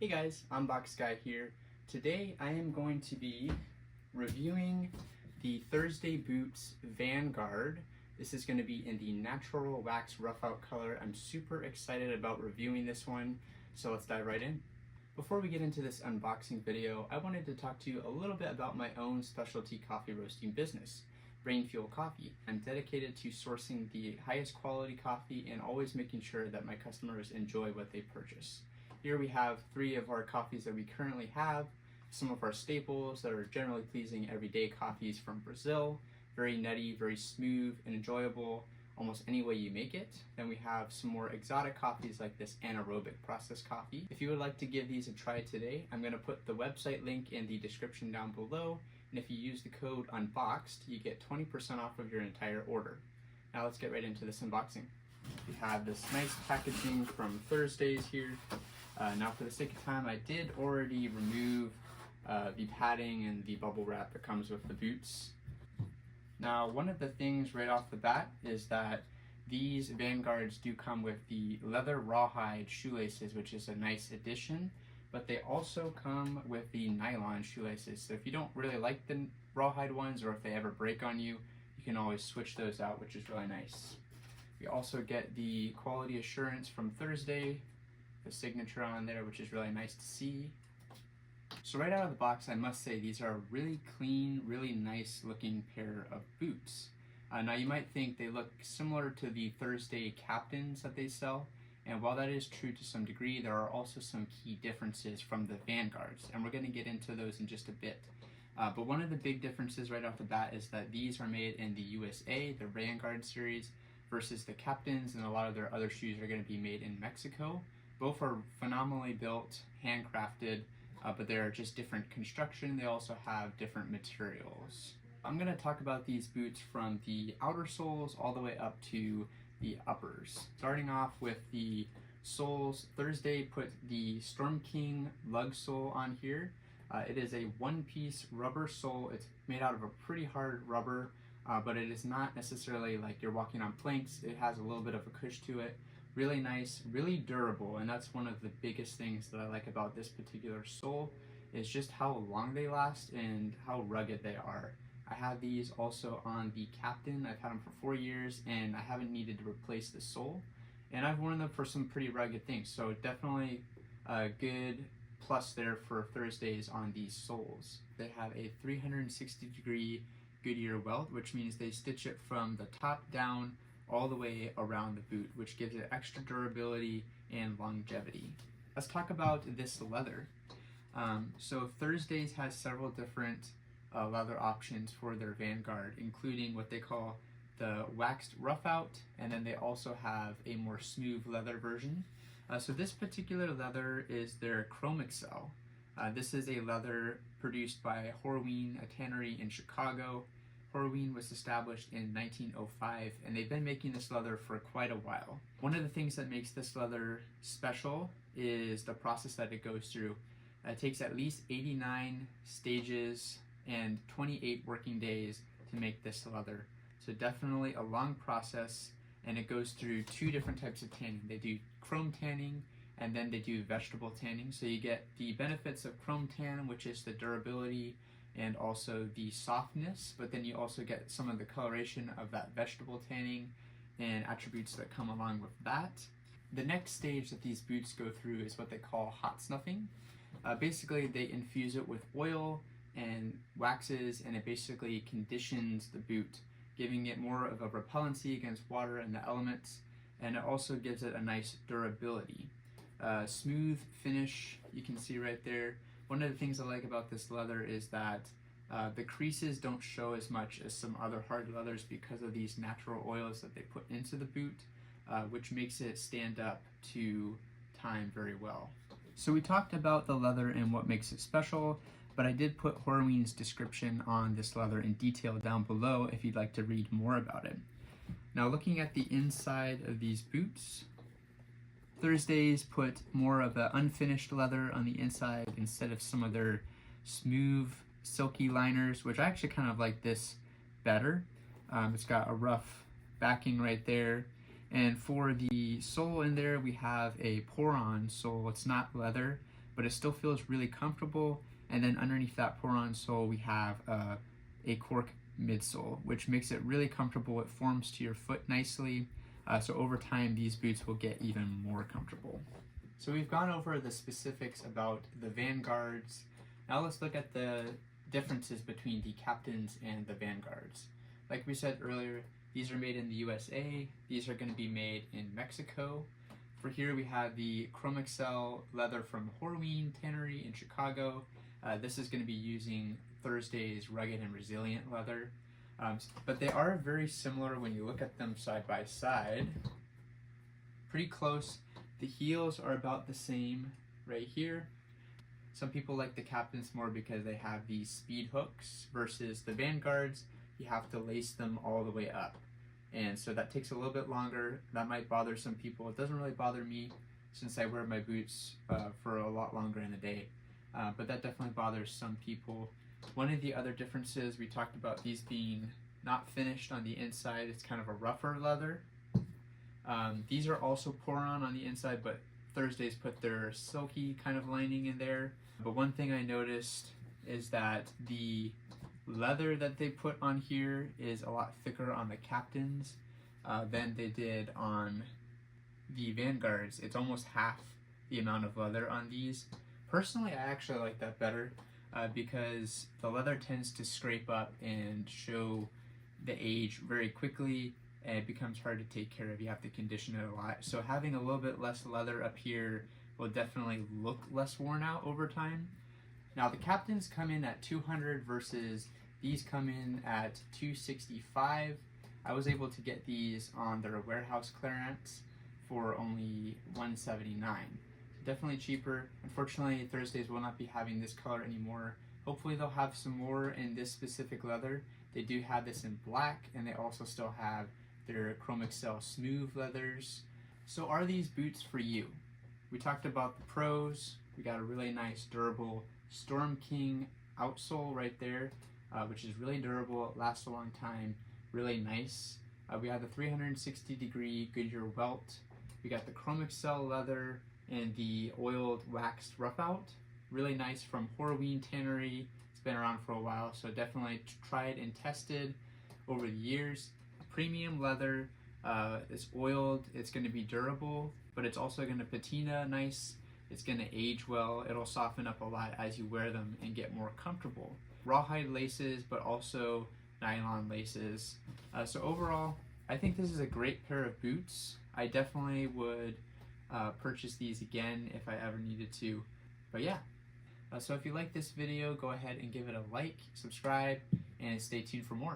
Hey guys, Unbox Guy here. Today I am going to be reviewing the Thursday Boots Vanguard. This is going to be in the natural wax Roughout color. I'm super excited about reviewing this one, so let's dive right in. Before we get into this unboxing video, I wanted to talk to you a little bit about my own specialty coffee roasting business, Brain Fuel Coffee. I'm dedicated to sourcing the highest quality coffee and always making sure that my customers enjoy what they purchase. Here we have 3 of our coffees that we currently have, some of our staples that are generally pleasing everyday coffees from Brazil, very nutty, very smooth and enjoyable almost any way you make it. Then we have some more exotic coffees like this anaerobic process coffee. If you would like to give these a try today, I'm going to put the website link in the description down below, and if you use the code UNBOXED, you get 20% off of your entire order. Now let's get right into this unboxing. We have this nice packaging from Thursdays here. Now for the sake of time, I did already remove the padding and the bubble wrap that comes with the boots. Now one of the things right off the bat is that these Vanguards do come with the leather rawhide shoelaces, which is a nice addition, but they also come with the nylon shoelaces. So if you don't really like the rawhide ones, or if they ever break on you, you can always switch those out, which is really nice. We also get the quality assurance from Thursday, the signature on there, which is really nice to see. So right out of the box, I must say these are a really clean, really nice looking pair of boots. Now you might think they look similar to the Thursday Captains that they sell, and while that is true to some degree, there are also some key differences from the Vanguards, and we're going to get into those in just a bit. But one of the big differences right off the bat is that these are made in the USA, the Vanguard series, versus the Captains, and a lot of their other shoes are going to be made in Mexico. Both are phenomenally built, handcrafted, but they're just different construction. They also have different materials. I'm going to talk about these boots from the outer soles all the way up to the uppers. Starting off with the soles, Thursday put the Storm King lug sole on here. It is a one-piece rubber sole. It's made out of a pretty hard rubber, but it is not necessarily like you're walking on planks. It has a little bit of a cush to it. Really nice, really durable, and that's one of the biggest things that I like about this particular sole, is just how long they last and how rugged they are. I have these also on the Captain. I've had them for 4 years and I haven't needed to replace the sole, and I've worn them for some pretty rugged things, so definitely a good plus there for Thursdays on these soles. They have a 360-degree Goodyear welt, which means they stitch it from the top down all the way around the boot, which gives it extra durability and longevity. Let's talk about this leather. So Thursdays has several different leather options for their Vanguard, including what they call the waxed Roughout, and then they also have a more smooth leather version. So this particular leather is their Chromexcel. This is a leather produced by Horween, a tannery in Chicago. Horween was established in 1905, and they've been making this leather for quite a while. One of the things that makes this leather special is the process that it goes through. It takes at least 89 stages and 28 working days to make this leather. So definitely a long process, and it goes through 2 different types of tanning. They do chrome tanning, and then they do vegetable tanning. So you get the benefits of chrome tan, which is the durability and also the softness, but then you also get some of the coloration of that vegetable tanning and attributes that come along with that. The next stage that these boots go through is what they call hot snuffing. Basically, they infuse it with oil and waxes, and it basically conditions the boot, giving it more of a repellency against water and the elements, and it also gives it a nice durability. Smooth finish, you can see right there. One of the things I like about this leather is that the creases don't show as much as some other hard leathers because of these natural oils that they put into the boot, which makes it stand up to time very well. So we talked about the leather and what makes it special, but I did put Horween's description on this leather in detail down below if you'd like to read more about it. Now looking at the inside of these boots, Thursdays put more of the unfinished leather on the inside instead of some of their smooth, silky liners, which I actually kind of like this better. It's got a rough backing right there, And for the sole in there, we have a pour-on sole. It's not leather, but it still feels really comfortable. And then underneath that pour-on sole, we have a cork midsole, which makes it really comfortable. It forms to your foot nicely. So over time, these boots will get even more comfortable. So we've gone over the specifics about the Vanguards. Now let's look at the differences between the Captains and the Vanguards. Like we said earlier, these are made in the USA. These are going to be made in Mexico. For here we have the Chromexcel leather from Horween Tannery in Chicago. This is going to be using Thursday's rugged and resilient leather. But they are very similar when you look at them side by side. Pretty close. The heels are about the same right here. Some people like the Captains more because they have these speed hooks versus the Vanguards. You have to lace them all the way up. And so that takes a little bit longer. That might bother some people. It doesn't really bother me since I wear my boots for a lot longer in the day. But that definitely bothers some people. One of the other differences, we talked about these being not finished on the inside. It's kind of a rougher leather. These are also pour-on the inside, but Thursday's put their silky kind of lining in there. But one thing I noticed is that the leather that they put on here is a lot thicker on the Captains than they did on the Vanguards. It's almost half the amount of leather on these. Personally, I actually like that better because the leather tends to scrape up and show the age very quickly, and it becomes hard to take care of. You have to condition it a lot. So having a little bit less leather up here will definitely look less worn out over time. Now the Captains come in at $200 versus these come in at $265. I was able to get these on their warehouse clearance for only $179. Definitely cheaper. Unfortunately, Thursdays will not be having this color anymore. Hopefully they'll have some more in this specific leather. They do have this in black, and they also still have their Chromexcel smooth leathers. So are these boots for you? We talked about the pros. We got a really nice durable Storm King outsole right there, which is really durable. It lasts a long time. Really nice. We have the 360-degree Goodyear welt. We got the Chromexcel leather and the oiled waxed Roughout. Really nice from Horween Tannery. It's been around for a while, so definitely tried and tested over the years. Premium leather. It's oiled. It's going to be durable, but it's also going to patina nice. It's going to age well. It'll soften up a lot as you wear them and get more comfortable. Rawhide laces, but also nylon laces. So overall, I think this is a great pair of boots. I definitely would purchase these again if I ever needed to. But yeah, so if you like this video, go ahead and give it a like, subscribe, and stay tuned for more.